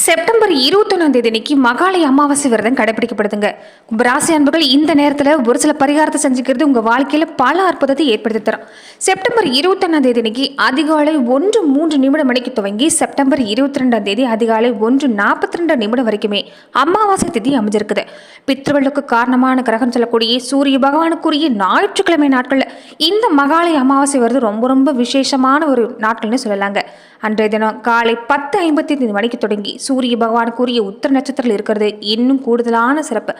September 21 அன்னைக்கு மகாலய அமாவாசை விரதம் கடைபிடிக்கப்படுதுங்க. கும்பராசி அன்பர்கள் இந்த நேரத்தில் ஒரு சில பரிகாரத்தை செஞ்சுக்கிறது உங்க வாழ்க்கையில பல அற்புதத்தை ஏற்படுத்தி தரும். செப்டம்பர் 21 அன்னைக்கு அதிகாலை 1:03 மணிக்கு துவங்கி செப்டம்பர் 22 அதிகாலை 1:42 வரைக்குமே அமாவாசை திதி அமைஞ்சிருக்குது. பித்ருக்களுக்கு காரணமான கிரகம் சொல்லக்கூடிய சூரிய பகவானுக்குரிய ஞாயிற்றுக்கிழமை நாட்கள்ல இந்த மகாலய அமாவாசை வருது ரொம்ப ரொம்ப விசேஷமான ஒரு நாட்கள்னு சொல்லலாங்க. அன்றைய தினம் காலை 10:55 மணிக்கு தொடங்கி சூரிய பகவானுக்குரிய உத்தர நட்சத்திரத்தில் இருக்கிறது இன்னும் கூடுதலான சிறப்பு.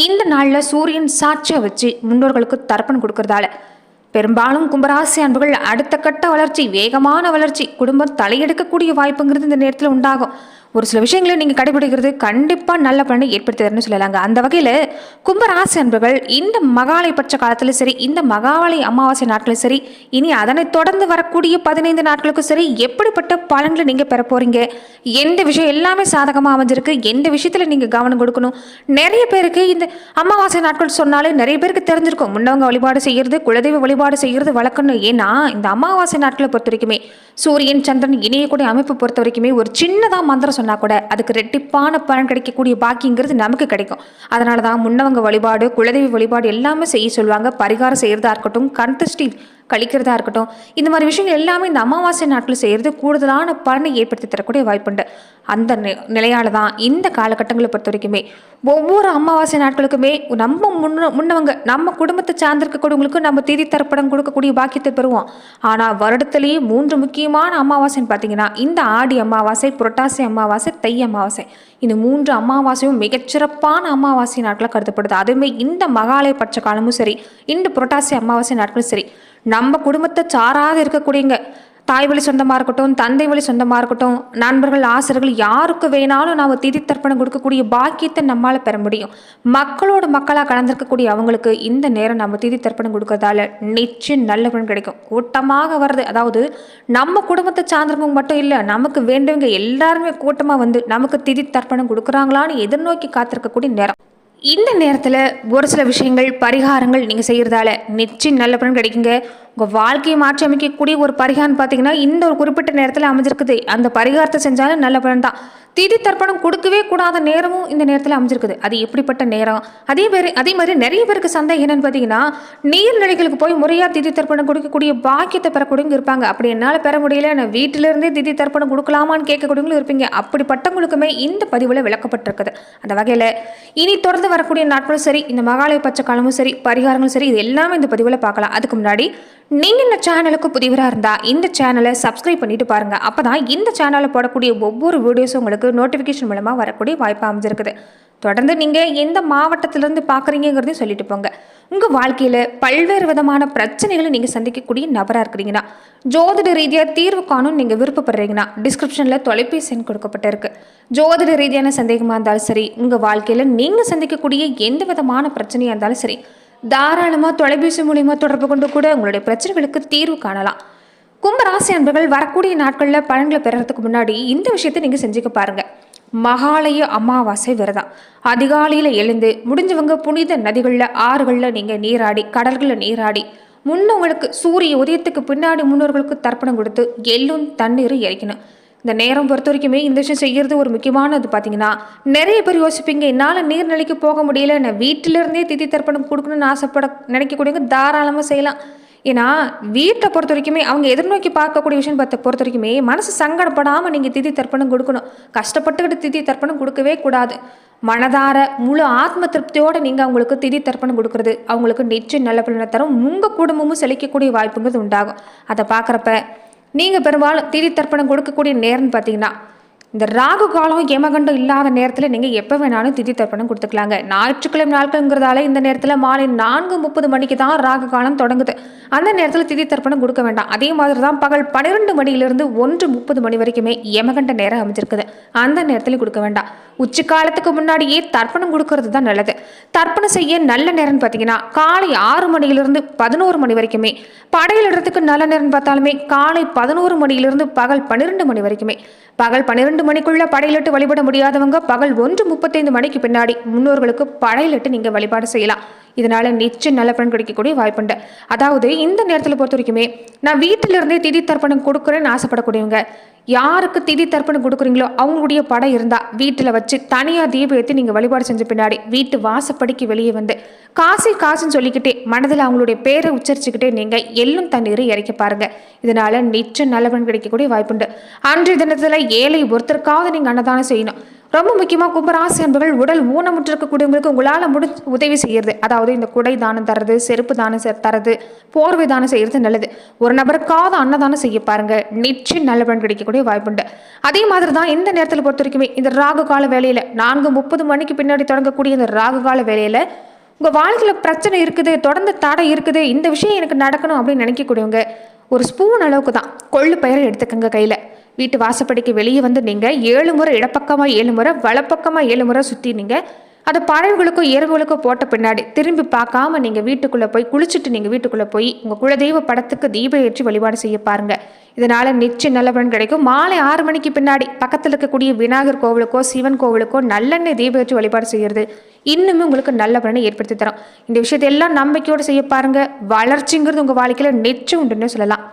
இந்த நாளில் சூரியன் சாட்சியை வச்சு முன்னோர்களுக்கு தர்ப்பணம் கொடுக்கறதால பெரும்பாலும் கும்பராசி அன்புகள் அடுத்த கட்ட வளர்ச்சி, வேகமான வளர்ச்சி, குடும்பம் தலையெடுக்கக்கூடிய வாய்ப்புங்கிறது இந்த நேரத்தில் உண்டாகும். ஒரு சில விஷயங்களை நீங்கள் கடைபிடிக்கிறது கண்டிப்பாக நல்ல பலனை ஏற்படுத்துறதுன்னு சொல்லலாங்க. அந்த வகையில் கும்பராசி அன்பர்கள் இந்த மகாலய பட்ச காலத்தில் சரி, இந்த மகாலய அமாவாசை நாட்களும் சரி, இனி அதனை தொடர்ந்து வரக்கூடிய 15 நாட்களுக்கும் சரி, எப்படிப்பட்ட பலன்களை நீங்கள் பெற போறீங்க, எந்த விஷயம் எல்லாமே சாதகமாக அமைஞ்சிருக்கு, எந்த விஷயத்தில் நீங்கள் கவனம் கொடுக்கணும். நிறைய பேருக்கு இந்த அமாவாசை நாட்கள் சொன்னாலே நிறைய பேருக்கு தெரிஞ்சிருக்கும். முன்னவங்க வழிபாடு செய்கிறது, குலதெய்வ வழிபாடு செய்கிறது வழக்கம்னு. ஏன்னா இந்த அமாவாசை நாட்களை பொறுத்த வரைக்குமே சூரியன் சந்திரன் இணையக்கூடிய அமைப்பு பொறுத்த வரைக்குமே ஒரு சின்னதாக மந்திரம் சொன்னா கூட அதுக்கு ரெட்டிப்பான பலன் கிடைக்கக்கூடிய பாக்கியங்கிறது நமக்கு கிடைக்கும். அதனால தான் முன்னவங்க வழிபாடு, குலதெய்வ வழிபாடு எல்லாமே செய்ய சொல்லுவாங்க. பரிகாரம் செய்யறதா இருக்கட்டும், கண்திருஷ்டி கழிக்கிறதா இருக்கட்டும், இந்த மாதிரி விஷயங்கள் எல்லாமே இந்த அமாவாசை நாட்கள் செய்கிறது கூடுதலான பலனை ஏற்படுத்தி தரக்கூடிய வாய்ப்புண்டு. அந்த நிலையால தான் இந்த காலகட்டங்களை பொறுத்த வரைக்குமே ஒவ்வொரு அமாவாசை நாட்களுக்குமே நம்ம முன்னவங்க நம்ம குடும்பத்தை சார்ந்திருக்கக்கூடியவங்களுக்கு நம்ம திதி தர்ப்பணம் கொடுக்கக்கூடிய பாக்கியத்தை பெறுவோம். ஆனால் வருடத்திலேயே 3 முக்கியமான அமாவாசைன்னு பார்த்தீங்கன்னா இந்த ஆடி அமாவாசை, புரட்டாசி அமாவாசை, தை அமாவாசை. இந்த 3 அமாவாசையும் மிகச்சிறப்பான அமாவாசை நாட்களாக கருதப்படுது. அதுவுமே இந்த மகாலய பட்ச காலமும் சரி, இந்த புரட்டாசி அமாவாசை நாட்களும் சரி, நம்ம குடும்பத்தை சாராது இருக்கக்கூடியங்க, தாய் வழி சொந்தமாக இருக்கட்டும், தந்தை வழி சொந்தமாக இருக்கட்டும், நண்பர்கள், ஆசிரியர்கள், யாருக்கு வேணாலும் நாம் திதி தர்ப்பணம் கொடுக்கக்கூடிய பாக்கியத்தை நம்மளால் பெற முடியும். மக்களோட மக்களாக கலந்திருக்கக்கூடிய அவங்களுக்கு இந்த நேரம் நம்ம திதி தர்ப்பணம் கொடுக்கறதால நிச்சயம் நல்ல பலன் கிடைக்கும். கூட்டமாக வர்றது, அதாவது நம்ம குடும்பத்தை சார்ந்தவங்க மட்டும் இல்லை, நமக்கு வேண்டவங்க எல்லாருமே கூட்டமாக வந்து நமக்கு திதி தர்ப்பணம் கொடுக்குறாங்களான்னு எதிர்நோக்கி காத்திருக்கக்கூடிய நேரம். இந்த நேரத்தில் ஒரு சில விஷயங்கள், பரிகாரங்கள் நீங்கள் செய்கிறதால நிச்சயம் நல்ல பலன் கிடைக்குங்க. உங்கள் வாழ்க்கையை மாற்றி அமைக்கக்கூடிய ஒரு பரிகாரம் பார்த்தீங்கன்னா இந்த ஒரு குறிப்பிட்ட நேரத்தில் அமைஞ்சிருக்குது. அந்த பரிகாரத்தை செஞ்சாலும் நல்ல பலன் தான். திதி தர்ப்பணம் கொடுக்கவே கூடாத நேரமும் இந்த நேரத்தில் அமைஞ்சிருக்குது. அது எப்படிப்பட்ட நேரம்? அதே மாதிரி நிறைய பேருக்கு சந்தேகம் என்னன்னு பார்த்தீங்கன்னா, நீர்நிலைகளுக்கு போய் முறையாக திதி தர்ப்பணம் கொடுக்கக்கூடிய பாக்கியத்தை பெறக்கூடியவங்க இருப்பாங்க. அப்படி என்னால் பெற முடியல, நான் வீட்டிலிருந்தே திதி தர்ப்பணம் கொடுக்கலாமான்னு கேட்கக்கூடியவங்களும் இருப்பீங்க. அப்படிப்பட்டவங்களுக்குமே இந்த பதிவில் விளக்கப்பட்டிருக்குது. அந்த வகையில் இனி தொடர்ந்து வரக்கூடிய நாட்களும் சரி, இந்த மகாலய பட்ச காலமும் சரி, பரிகாரங்களும் சரி, இது எல்லாமே இந்த பதிவில் பார்க்கலாம். அதுக்கு முன்னாடி நீங்கள் இந்த சேனலுக்கு புதிவராக இருந்தால் இந்த சேனலை சப்ஸ்கிரைப் பண்ணிட்டு பாருங்கள். அப்போ தான் இந்த சேனலில் போடக்கூடிய ஒவ்வொரு வீடியோஸும் உங்களுக்கு நோட்டிஃபிகேஷன் மூலமாக வரக்கூடிய வாய்ப்பு அமைஞ்சிருக்குது. தொடர்ந்து நீங்கள் எந்த மாவட்டத்திலேருந்து பார்க்குறீங்கிறதையும் சொல்லிட்டு போங்க. உங்கள் வாழ்க்கையில் பல்வேறு விதமான பிரச்சனைகளை நீங்கள் சந்திக்கக்கூடிய நபராக இருக்கிறீங்கன்னா, ஜோதிட ரீதியாக தீர்வு காணும் நீங்கள் விருப்பப்படுறீங்கன்னா டிஸ்கிரிப்ஷனில் தொலைபேசி எண் கொடுக்கப்பட்டிருக்கு. ஜோதிட ரீதியான சந்தேகமாக இருந்தாலும் சரி, உங்கள் வாழ்க்கையில் நீங்கள் சந்திக்கக்கூடிய எந்த விதமான பிரச்சனையாக இருந்தாலும் சரி, தாராளமாக தொலைபேசி மூலிமா தொடர்பு கொண்டு கூட உங்களுடைய பிரச்சனைகளுக்கு தீர்வு காணலாம். கும்பராசி அன்பர்கள் வரக்கூடிய நாட்களில் பலன்களை பெறறதுக்கு முன்னாடி இந்த விஷயத்தை நீங்கள் செஞ்சுக்க பாருங்கள். மகாலய அமாவாசை விரதம் அதிகாலையில் எழுந்து முடிஞ்சவங்க புனித நதிகளில், ஆறுகளில் நீங்கள் நீராடி, கடல்களில் நீராடி, முன்னவங்களுக்கு சூரிய உதயத்துக்கு பின்னாடி முன்னோர்களுக்கு தர்ப்பணம் கொடுத்து எள்ளும் தண்ணீரும் இறைக்கணும். இந்த நேரம் பொறுத்த வரைக்குமே இந்த விஷயம் செய்கிறது ஒரு முக்கியமானது. பார்த்தீங்கன்னா நிறைய பேர் யோசிப்பீங்க, என்னால் நீர்நிலைக்கு போக முடியல, நான் வீட்டிலிருந்தே திதி தர்ப்பணம் கொடுக்கணும்னு நினைக்கக்கூடியவங்க தாராளமாக செய்யலாம். ஏன்னா வீட்டை பொறுத்த வரைக்குமே அவங்க எதிர்நோக்கி பார்க்கக்கூடிய விஷயம் பொறுத்த வரைக்குமே மனசு சங்கடப்படாமல் நீங்கள் திதி தர்ப்பணம் கொடுக்கணும். கஷ்டப்பட்டுக்கிட்டு திதி தர்ப்பணம் கொடுக்கவே கூடாது. மனதார முழு ஆத்ம திருப்தியோடு நீங்கள் அவங்களுக்கு திதி தர்ப்பணம் கொடுக்குறது அவங்களுக்கு நிச்சயம் நல்ல பலனை தரும். உங்கள் குடும்பமும் செழிக்கக்கூடிய வாய்ப்புங்கிறது உண்டாகும். அதை பார்க்குறப்ப நீங்கள் பெரும்பாலும் திதி தர்ப்பணம் கொடுக்கக்கூடிய நேரம்னு பார்த்தீங்கன்னா இந்த ராகு காலம், யமகண்டம் இல்லாத நேரத்தில் நீங்கள் எப்போ வேணாலும் திதி தர்ப்பணம் கொடுத்துக்கலாங்க. ஞாயிற்றுக்கிழமை நாட்கள்ங்கிறதால இந்த நேரத்தில் மாலை 4:30 மணிக்கு தான் ராகு காலம் தொடங்குது. அந்த நேரத்தில் திதி தர்ப்பணம் கொடுக்க வேண்டாம். அதே மாதிரி தான் பகல் 12 மணியிலிருந்து 1:30 மணி வரைக்குமே யமகண்ட நேரம் அமைஞ்சிருக்குது. அந்த நேரத்தில் கொடுக்க வேண்டாம். உச்சி காலத்துக்கு முன்னாடியே தர்ப்பணம் கொடுக்கறது தான் நல்லது. தர்ப்பணம் செய்ய நல்ல நேரம்னு பார்த்தீங்கன்னா காலை 6 மணியிலிருந்து 11 மணி வரைக்குமே. படையிலிடத்துக்கு நல்ல நேரம் பார்த்தாலுமே காலை 11 மணியிலிருந்து பகல் 12 மணி வரைக்குமே. பகல் 12 மணிக்குள்ள படையிலிட்டு வழிபட முடியாதவங்க பகல் 1:35 மணிக்கு பின்னாடி முன்னோர்களுக்கு படையிலிட்டு நீங்கள் வழிபாடு செய்யலாம். இதனால நிச்சயம் நல்ல பலன் கிடைக்கக்கூடிய வாய்ப்புண்டு. அதாவது இந்த நேரத்தில் பொறுத்த வரைக்குமே நான் வீட்டில இருந்தே திதி தர்ப்பணம் கொடுக்குறேன்னு ஆசைப்படக்கூடியவங்க, யாருக்கு திதி தர்ப்பணம் கொடுக்குறீங்களோ அவங்களுடைய படம் இருந்தா வீட்டில் வச்சு தனியாக தீபம் ஏற்றி நீங்கள் வழிபாடு செஞ்ச பின்னாடி வீட்டு வாசப்படிக்கு வெளியே வந்து காசி காசுன்னு சொல்லிக்கிட்டே மனதில் அவங்களுடைய பேரை உச்சரிச்சுக்கிட்டே நீங்கள் எள்ளும் தண்ணீரை இறக்கி பாருங்க. இதனால நிச்சயம் நல்ல பலன் கிடைக்கக்கூடிய வாய்ப்புண்டு. அன்றைய தினத்தில் ஏழை ஒருத்தருக்காவது நீங்கள் அன்னதானம் செய்யணும். ரொம்ப முக்கியமாக கும்பராசி அன்பர்கள் உடல் ஊனமுற்று இருக்கக்கூடியவங்களுக்கு உங்களால் முடிஞ்ச உதவி செய்யறது, அதாவது இந்த குடை தானம் தர்றது, செருப்பு தானம் தர்றது, போர்வை தானம் செய்யறது நல்லது. ஒரு நபருக்காவது அன்னதானம் செய்ய பாருங்க, நிச்சயம் நல்ல பலன் கிடைக்கக்கூடிய வாய்ப்புண்டு. அதே மாதிரி தான் இந்த நேரத்தில் பொறுத்த வரைக்குமே இந்த ராகு கால வேலையில 4:30 மணிக்கு பின்னாடி தொடங்கக்கூடிய இந்த ராகு கால வேலையில உங்கள் வாழ்க்கையில் பிரச்சனை இருக்குது, தொடர்ந்து தடை இருக்குது, இந்த விஷயம் எனக்கு நடக்கணும் அப்படின்னு நினைக்கக்கூடியவங்க ஒரு ஸ்பூன் அளவுக்கு தான் கொள்ளு பயிரை எடுத்துக்கங்க கையில். வீட்டு வாசப்படிக்கு வெளியே வந்து நீங்கள் 7 முறை இடப்பக்கமாக 7 முறை வலப்பக்கமாக 7 முறை சுற்றி நீங்கள் அதை பறவைகளுக்கோ எறும்புகளுக்கோ போட்ட பின்னாடி திரும்பி பார்க்காம நீங்கள் வீட்டுக்குள்ளே போய் குளிச்சுட்டு நீங்கள் வீட்டுக்குள்ளே போய் உங்கள் குலதெய்வ படத்துக்கு தீபம் ஏற்றி வழிபாடு செய்ய பாருங்கள். இதனால் நிச்சயம் நல்ல பலன் கிடைக்கும். மாலை 6 மணிக்கு பின்னாடி பக்கத்தில் இருக்கக்கூடிய விநாயகர் கோவிலுக்கோ சிவன் கோவிலுக்கோ நல்லெண்ணெய் தீபம் ஏற்றி வழிபாடு செய்கிறது இன்னுமே உங்களுக்கு நல்ல பலனை ஏற்படுத்தி தரும். இந்த விஷயத்தை எல்லாம் நம்பிக்கையோடு செய்ய பாருங்கள். வளர்ச்சிங்கிறது உங்கள் வாழ்க்கையில் நிச்சயம் உண்டுன்னு சொல்லலாம்.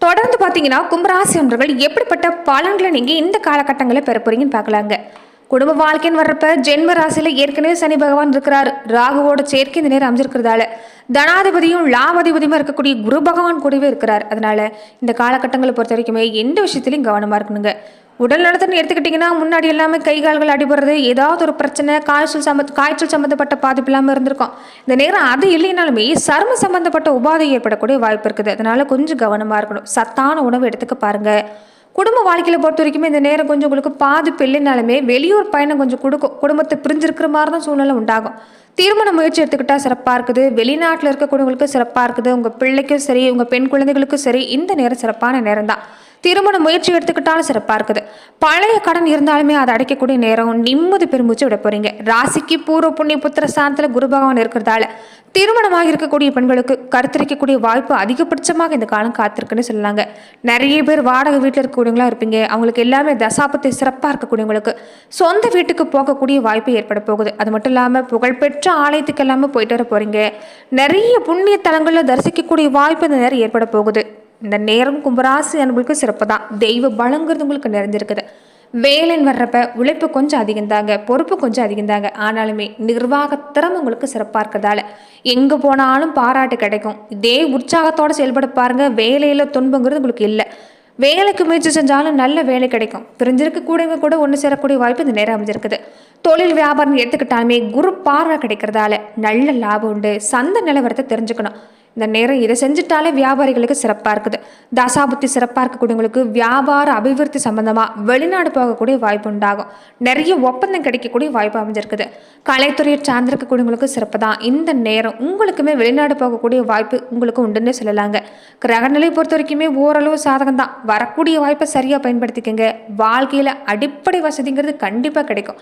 தொடர்ந்து பார்த்தீங்கன்னா கும்பராசி அன்பர்கள் எப்படிப்பட்ட பலன்களை நீங்கள் இந்த காலகட்டங்களில் பெற போறீங்கன்னு பார்க்கலாங்க. குடும்ப வாழ்க்கைன்னு வர்றப்ப ஜென்ம ராசியில ஏற்கனவே சனி பகவான் இருக்கிறாரு. ராகுவோட சேர்க்கை இந்த நேரம் அமைஞ்சிருக்கிறதால தனாதிபதியும் லாபாதிபதியுமா இருக்கக்கூடிய குரு பகவான் கூடவே இருக்கிறார். அதனால இந்த காலகட்டங்களை பொறுத்த வரைக்குமே எந்த விஷயத்திலையும் கவனமா இருக்கணுங்க. உடல் நலத்துன்னு எடுத்துக்கிட்டிங்கன்னா முன்னாடி எல்லாமே கை கால்கள் அடிபடுறது, ஏதாவது ஒரு பிரச்சனை, காய்ச்சல் சம்மந்தப்பட்ட பாதிப்பு இல்லாமல் இருந்திருக்கும். இந்த நேரம் அது இல்லைனாலுமே சரும சம்பந்தப்பட்ட உபாதை ஏற்படக்கூடிய வாய்ப்பு இருக்குது. அதனால கொஞ்சம் கவனமாக இருக்கணும். சத்தான உணவு எடுத்துக்க பாருங்க. குடும்ப வாழ்க்கையில் பொறுத்த வரைக்குமே இந்த நேரம் கொஞ்சம் உங்களுக்கு பாதிப்பு இல்லைனாலுமே வெளியூர் பயணம் கொஞ்சம் கொடுக்கும். குடும்பத்தை பிரிஞ்சிருக்கிற மாதிரி தான் சூழ்நிலை உண்டாகும். திருமண முயற்சி எடுத்துக்கிட்டால் சிறப்பாக இருக்குது. வெளிநாட்டில் இருக்கக்கூடியவங்களுக்கு சிறப்பாக இருக்குது. உங்கள் பிள்ளைக்கும் சரி, உங்கள் பெண் குழந்தைகளுக்கும் சரி இந்த நேரம் சிறப்பான நேரம் தான். திருமண முயற்சி எடுத்துக்கிட்டாலும் சிறப்பாக இருக்குது. பழைய கடன் இருந்தாலுமே அதை அடைக்கக்கூடிய நேரம், நிம்மதி பெருமூச்சு விட போறீங்க. ராசிக்கு பூர்வ புண்ணிய புத்திர ஸ்தானத்தில் குரு பகவான் இருக்கிறதால திருமணமாக இருக்கக்கூடிய பெண்களுக்கு கருத்தரிக்கக்கூடிய வாய்ப்பு அதிகபட்சமாக இந்த காலம் காத்திருக்குன்னு சொல்லலாங்க. நிறைய பேர் வாடகை வீட்டில் இருக்கக்கூடியவங்களா இருப்பீங்க. அவங்களுக்கு எல்லாமே தசாபத்தை சிறப்பாக இருக்கக்கூடியவங்களுக்கு சொந்த வீட்டுக்கு போகக்கூடிய வாய்ப்பு ஏற்பட போகுது. அது மட்டும் இல்லாமல் புகழ்பெற்ற ஆலயத்துக்கு எல்லாமே போயிட்டு வர போறீங்க. நிறைய புண்ணிய தலங்களில் தரிசிக்கக்கூடிய வாய்ப்பு இந்த நேரம் ஏற்பட போகுது. இந்த நேரம் கும்பராசி அன்பர்களுக்கு சிறப்பு தான். தெய்வ பலங்கிறது உங்களுக்கு நிறைஞ்சிருக்குது. வேலைன்னு வர்றப்ப உழைப்பு கொஞ்சம் அதிகம்தாங்க, பொறுப்பு கொஞ்சம் அதிகம்தாங்க. ஆனாலுமே நிர்வாகத்திறம் உங்களுக்கு சிறப்பாக இருக்கிறதால எங்கே போனாலும் பாராட்டு கிடைக்கும். இதே உற்சாகத்தோடு செயல்பட பாருங்க. வேலையில் துன்பங்கிறது உங்களுக்கு இல்லை. வேலைக்கு முயற்சி செஞ்சாலும் நல்ல வேலை கிடைக்கும். பிரிஞ்சிருக்கக்கூடியவங்க கூட ஒன்று சேரக்கூடிய வாய்ப்பு இந்த நேரம் அமைஞ்சிருக்குது. தொழில் வியாபாரம் எடுத்துக்கிட்டாலுமே குரு பார்வை கிடைக்கிறதால நல்ல லாபம் உண்டு. சந்தை நிலவரத்தை தெரிஞ்சுக்கணும். இந்த நேரம் இதை செஞ்சுட்டாலே வியாபாரிகளுக்கு சிறப்பாக இருக்குது. தசாபுத்தி சிறப்பாக இருக்கக்கூடியவங்களுக்கு வியாபார அபிவிருத்தி சம்பந்தமாக வெளிநாடு போகக்கூடிய வாய்ப்பு உண்டாகும். நிறைய ஒப்பந்தம் கிடைக்கக்கூடிய வாய்ப்பு அமைஞ்சிருக்குது. கலைத்துறையை சார்ந்திருக்கக்கூடியவங்களுக்கு சிறப்பு தான். இந்த நேரம் உங்களுக்குமே வெளிநாடு போகக்கூடிய வாய்ப்பு உங்களுக்கு உண்டுன்னு சொல்லலாங்க. கிரகநிலை பொறுத்த வரைக்குமே ஓரளவு சாதகம் தான். வரக்கூடிய வாய்ப்பை சரியாக பயன்படுத்திக்கங்க. வாழ்க்கையில் அடிப்படை வசதிங்கிறது கண்டிப்பாக கிடைக்கும்.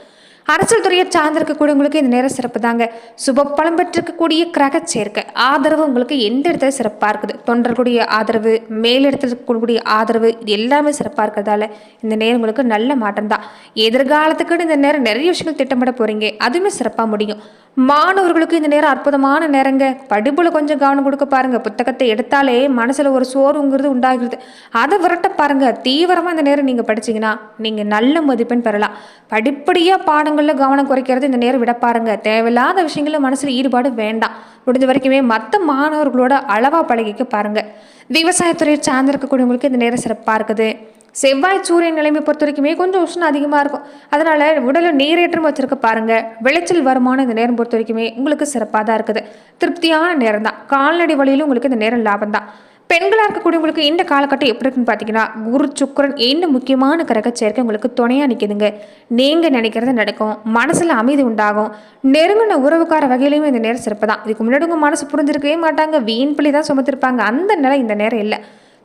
அரசியல் துறையை சார்ந்திருக்கக்கூடியவங்களுக்கு இந்த நேரம் சிறப்பு தாங்க. சுப பலம் பெற்றிருக்கக்கூடிய கிரக சேர்க்கை ஆதரவு உங்களுக்கு எந்த இடத்துல சிறப்பாக இருக்குது. தொண்டர்களுடைய ஆதரவு, மேலிடத்தில் இருக்கக்கூடிய ஆதரவு, இது எல்லாமே சிறப்பாக இருக்கிறதால இந்த நேரம் உங்களுக்கு நல்ல மாற்றம் தான். எதிர்காலத்துக்கு இந்த நேரம் நிறைய விஷயங்கள் திட்டமிட போறீங்க. அதுவுமே சிறப்பாக முடியும். மாணவர்களுக்கு இந்த நேரம் அற்புதமான நேரங்க. படிப்புல கொஞ்சம் கவனம் கொடுக்க பாருங்க. புத்தகத்தை எடுத்தாலே மனசுல ஒரு சோர்வுங்கிறது உண்டாகிறது. அதை விரட்ட பாருங்க. தீவிரமா இந்த நேரம் நீங்க படிச்சீங்கன்னா நீங்க நல்ல மதிப்பெண் பெறலாம். படிப்படியா பாடங்கள்ல கவனம் குறைக்கிறது இந்த நேரம் விட பாருங்க. தேவையில்லாத விஷயங்கள்ல மனசுல ஈடுபாடு வேண்டாம். முடிஞ்ச வரைக்குமே மற்ற மாணவர்களோட அளவா பழகிக்க பாருங்க. விவசாயத்துறையை சார்ந்திருக்கக்கூடியவங்களுக்கு இந்த நேரம் சிறப்பாக இருக்குது. செவ்வாய் சூரியன் நிலைமை பொறுத்த வரைக்குமே கொஞ்சம் உஷ்ணம் அதிகமாக இருக்கும். அதனால உடலில் நீரேற்றம் வச்சிருக்க பாருங்க. விளைச்சல் வருமானம் இந்த நேரம் பொறுத்த வரைக்குமே உங்களுக்கு சிறப்பாக தான் இருக்குது. திருப்தியான நேரம் தான். கால்நடை வழியிலும் உங்களுக்கு இந்த நேரம் லாபம் தான். பெண்களாக இருக்கக்கூடியவங்களுக்கு இந்த காலகட்டம் எப்படி இருக்குன்னு பார்த்தீங்கன்னா குரு சுக்கிரன் என்ன முக்கியமான கிரக சேர்க்கை உங்களுக்கு துணையாக நிற்குதுங்க. நீங்கள் நினைக்கிறது நடக்கும். மனசில் அமைதி உண்டாகும். நெருங்கின உறவுக்கார வகையிலையும் இந்த நேரம் சிறப்பு தான். இதுக்கு முன்னாடி உங்கள் மனசு புரிஞ்சிருக்கவே மாட்டாங்க. வீண் பிள்ளை தான் சுமத்திருப்பாங்க. அந்த நிலை இந்த நேரம் இல்லை.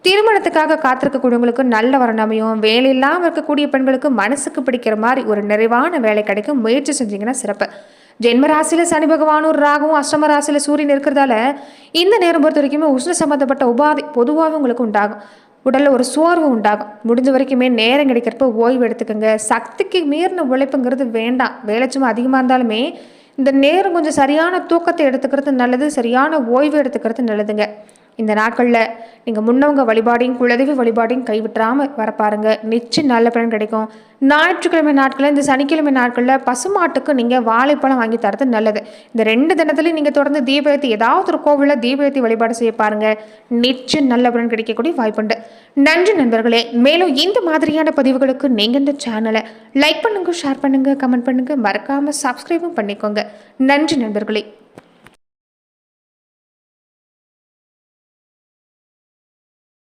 திருமணத்துக்காக காத்திருக்கக்கூடியவங்களுக்கு நல்ல வரன் அமையும். வேலை இல்லாமல் இருக்கக்கூடிய பெண்களுக்கு மனசுக்கு பிடிக்கிற மாதிரி ஒரு நிறைவான வேலை கிடைக்கும். முயற்சி செஞ்சீங்கன்னா சிறப்பு. ஜென்ம ராசியில சனி பகவானும் ராகவும் அஷ்டம ராசியில சூரியன் இருக்கிறதால இந்த நேரம் பொறுத்த வரைக்குமே உஷ்ண சம்பந்தப்பட்ட உபாதை பொதுவாகவே உங்களுக்கு உண்டாகும். உடலில் ஒரு சோர்வு உண்டாகும். முடிஞ்ச வரைக்குமே நேரம் கிடைக்கிறப்ப ஓய்வு எடுத்துக்கோங்க. சக்திக்கு மீறின உழைப்புங்கிறது வேண்டாம். வேலை சும்மா அதிகமாக இருந்தாலுமே இந்த நேரம் கொஞ்சம் சரியான தூக்கத்தை எடுத்துக்கிறது நல்லது, சரியான ஓய்வு எடுத்துக்கிறது நல்லதுங்க. இந்த நாட்களில் நீங்கள் முன்னவங்க வழிபாடையும் குலதெய்வ வழிபாடையும் கைவிட்டுறாமல் வர பாருங்க, நிச்சயம் நல்ல பலன் கிடைக்கும். ஞாயிற்றுக்கிழமை நாட்களில், இந்த சனிக்கிழமை நாட்களில் பசுமாட்டுக்கு நீங்கள் வாழைப்பழம் வாங்கி தரது நல்லது. இந்த 2 தினத்துலையும் நீங்கள் தொடர்ந்து தீபேத்தி ஏதாவது ஒரு கோவிலில் தீபேத்தி வழிபாடு செய்ய பாருங்க, நிச்சயம் நல்ல பலன் கிடைக்கக்கூடிய வாய்ப்புண்டு. நன்றி நண்பர்களே. மேலும் இந்த மாதிரியான பதிவுகளுக்கு நீங்கள் இந்த சேனலை லைக் பண்ணுங்க, ஷேர் பண்ணுங்க, கமெண்ட் பண்ணுங்க, மறக்காம சப்ஸ்கிரைபும் பண்ணிக்கோங்க. நன்றி நண்பர்களே.